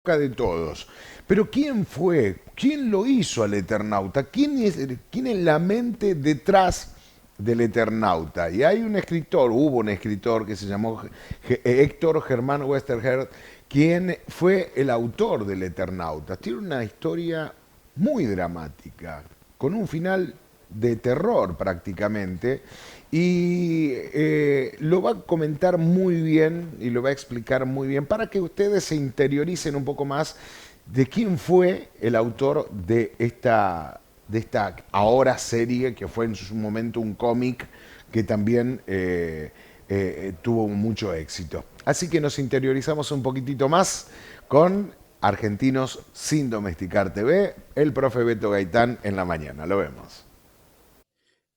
de todos. Pero ¿quién fue? ¿Quién lo hizo al Eternauta? ¿Quién es la mente detrás del Eternauta? Y hay un escritor, hubo un escritor que se llamó Héctor Germán Westergerd, quien fue el autor del Eternauta. Tiene una historia muy dramática, con un final de terror prácticamente, y lo va a comentar muy bien y lo va a explicar muy bien para que ustedes se interioricen un poco más de quién fue el autor de esta ahora serie que fue en su momento un cómic que también tuvo mucho éxito. Así que nos interiorizamos un poquitito más con Argentinos sin Domesticar TV, el profe Beto Gaitán en la mañana. Lo vemos.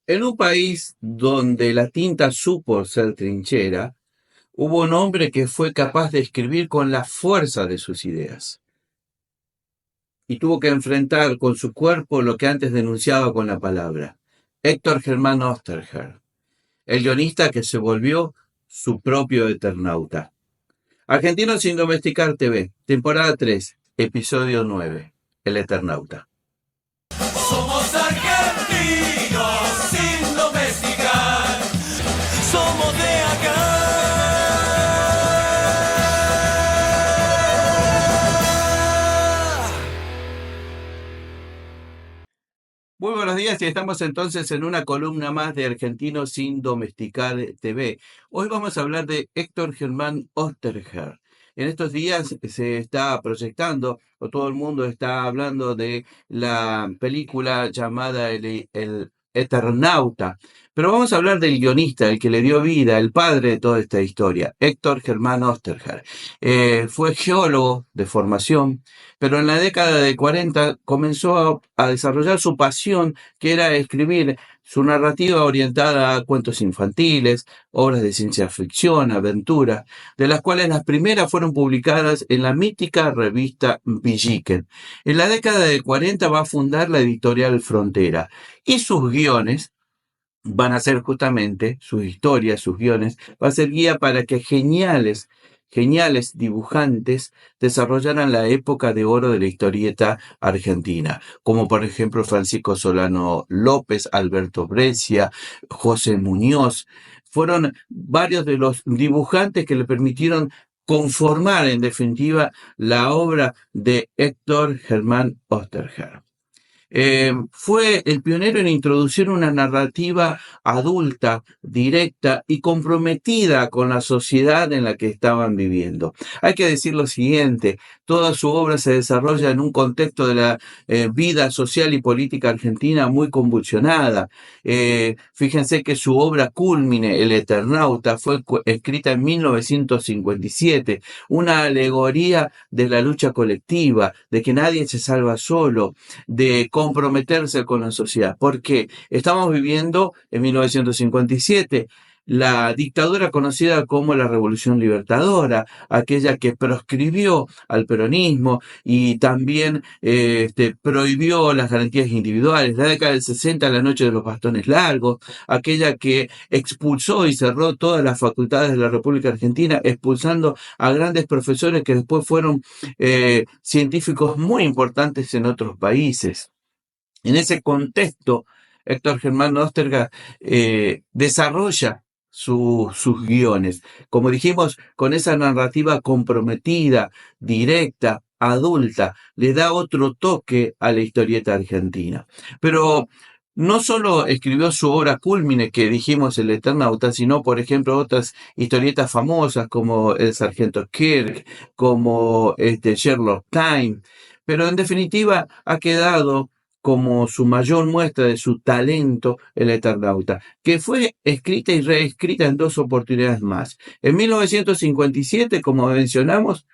En un país donde la tinta supo ser trinchera, hubo un hombre que fue capaz de escribir con la fuerza de sus ideas y tuvo que enfrentar con su cuerpo lo que antes denunciaba con la palabra. Héctor Germán Oesterheld, el guionista que se volvió su propio Eternauta. Argentinos sin Domesticar TV, temporada 3, episodio 9, El Eternauta. Somos argentinos sin domesticar. Somos de acá. Muy buenos días y estamos entonces en una columna más de Argentinos sin Domesticar TV. Hoy vamos a hablar de Héctor Germán Oesterheld. En estos días se está proyectando, o todo el mundo está hablando de la película llamada El Eternauta. Pero vamos a hablar del guionista, el que le dio vida, el padre de toda esta historia, Héctor Germán Oesterheld. Fue geólogo de formación, pero en la década de 40 comenzó a desarrollar su pasión, que era escribir su narrativa orientada a cuentos infantiles, obras de ciencia ficción, aventura, de las cuales las primeras fueron publicadas en la mítica revista Villiquen. En la década de 40 va a fundar la editorial Frontera y sus guiones van a ser justamente sus historias, sus guiones, va a ser guía para que geniales dibujantes desarrollaran la época de oro de la historieta argentina, como por ejemplo Francisco Solano López, Alberto Breccia, José Muñoz. Fueron varios de los dibujantes que le permitieron conformar en definitiva la obra de Héctor Germán Oesterheld. Fue el pionero en introducir una narrativa adulta, directa y comprometida con la sociedad en la que estaban viviendo. Hay que decir lo siguiente, toda su obra se desarrolla en un contexto de la vida social y política argentina muy convulsionada. Fíjense que su obra cúlmine, El Eternauta, fue escrita en 1957, una alegoría de la lucha colectiva, de que nadie se salva solo, de comprometerse con la sociedad, porque estamos viviendo en 1957 la dictadura conocida como la Revolución Libertadora, aquella que proscribió al peronismo y también prohibió las garantías individuales, la década del 60, la noche de los bastones largos, aquella que expulsó y cerró todas las facultades de la República Argentina, expulsando a grandes profesores que después fueron científicos muy importantes en otros países. En ese contexto, Héctor Germán Oesterheld desarrolla sus guiones, como dijimos, con esa narrativa comprometida, directa, adulta, le da otro toque a la historieta argentina. Pero no solo escribió su obra cúlmine, que dijimos El Eternauta, sino, por ejemplo, otras historietas famosas como El Sargento Kirk, como Sherlock Time, pero en definitiva ha quedado como su mayor muestra de su talento El Eternauta, que fue escrita y reescrita en dos oportunidades más. En 1957, como mencionamos,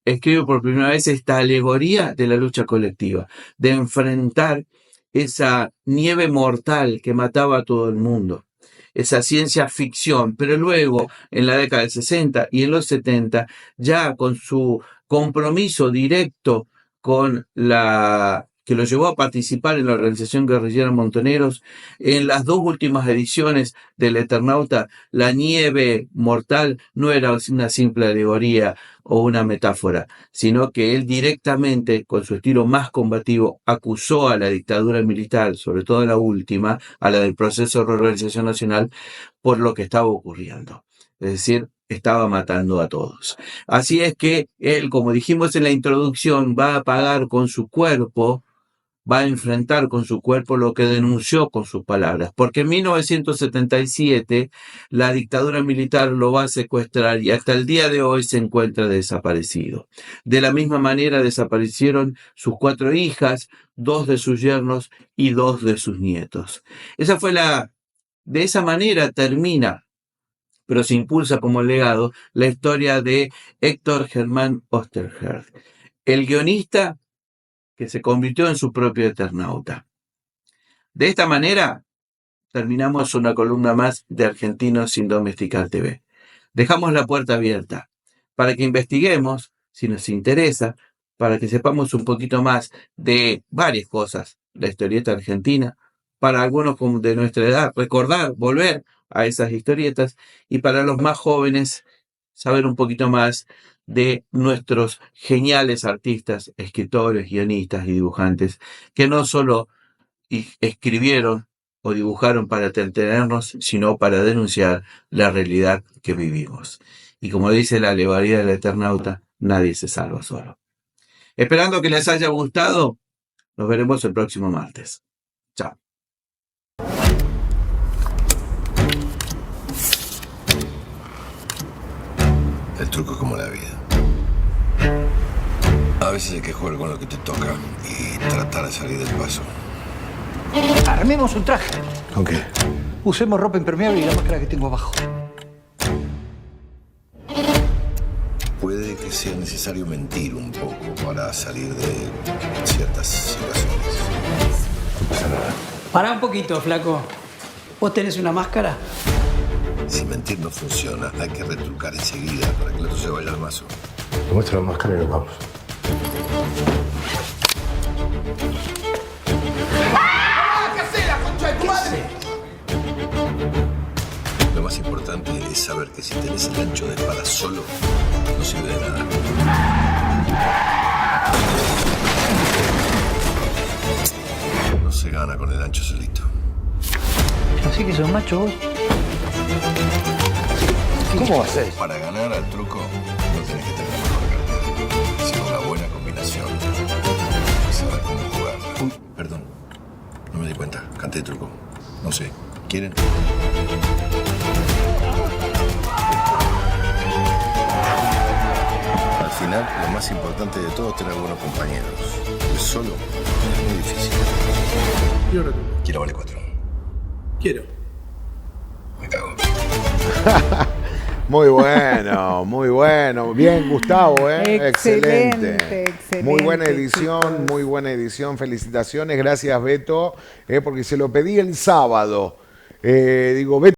escribe por primera vez esta alegoría de la lucha colectiva, de enfrentar esa nieve mortal que mataba a todo el mundo, esa ciencia ficción, pero luego en la década del 60 y en los 70, ya con su compromiso directo con la que lo llevó a participar en la organización guerrillera Montoneros. En las 2 últimas ediciones del Eternauta, la nieve mortal no era una simple alegoría o una metáfora, sino que él directamente, con su estilo más combativo, acusó a la dictadura militar, sobre todo la última, a la del proceso de reorganización nacional, por lo que estaba ocurriendo. Es decir, estaba matando a todos. Así es que él, como dijimos en la introducción, va a pagar con su cuerpo, va a enfrentar con su cuerpo lo que denunció con sus palabras, porque en 1977 la dictadura militar lo va a secuestrar y hasta el día de hoy se encuentra desaparecido. De la misma manera desaparecieron sus 4 hijas, 2 de sus yernos y 2 de sus nietos. De esa manera termina, pero se impulsa como legado, la historia de Héctor Germán Oesterheld, el guionista que se convirtió en su propio Eternauta. De esta manera, terminamos una columna más de Argentinos sin Domesticar TV. Dejamos la puerta abierta para que investiguemos, si nos interesa, para que sepamos un poquito más de varias cosas, la historieta argentina, para algunos de nuestra edad, recordar, volver a esas historietas, y para los más jóvenes, saber un poquito más de nuestros geniales artistas, escritores, guionistas y dibujantes, que no solo escribieron o dibujaron para entretenernos, sino para denunciar la realidad que vivimos. Y como dice la alegoría del Eternauta, nadie se salva solo. Esperando que les haya gustado, nos veremos el próximo martes. Chao. El truco es como la vida. A veces hay que jugar con lo que te toca y tratar de salir del paso. Armemos un traje. ¿Con qué? Usemos ropa impermeable y la máscara que tengo abajo. Puede que sea necesario mentir un poco para salir de ciertas situaciones. No pasa nada. Pará un poquito, flaco. ¿Vos tenés una máscara? Si mentir no funciona, hay que retrucar enseguida para que el otro se vaya al mazo. Te muestro la máscara y nos vamos. Lo más importante es saber que si tenés el ancho de espada solo, no sirve de nada. No se gana con el ancho solito. Así que sos macho vos. ¿Cómo va a ser? Para ganar al truco, no tenés que tener la mejor carta, sino una buena combinación. Saber cómo jugar. Uy, perdón. No me di cuenta. Canté el truco. No sé. ¿Quieren? Al final, lo más importante de todo es tener buenos compañeros. El solo es muy difícil. Yo no. Quiero vale 4. Quiero. Me cago. Muy bueno, muy bueno. Bien, Gustavo, ¿eh? Excelente. Muy buena edición, chicos. muy buena edición. Felicitaciones, gracias Beto, porque se lo pedí el sábado. Digo, Beto.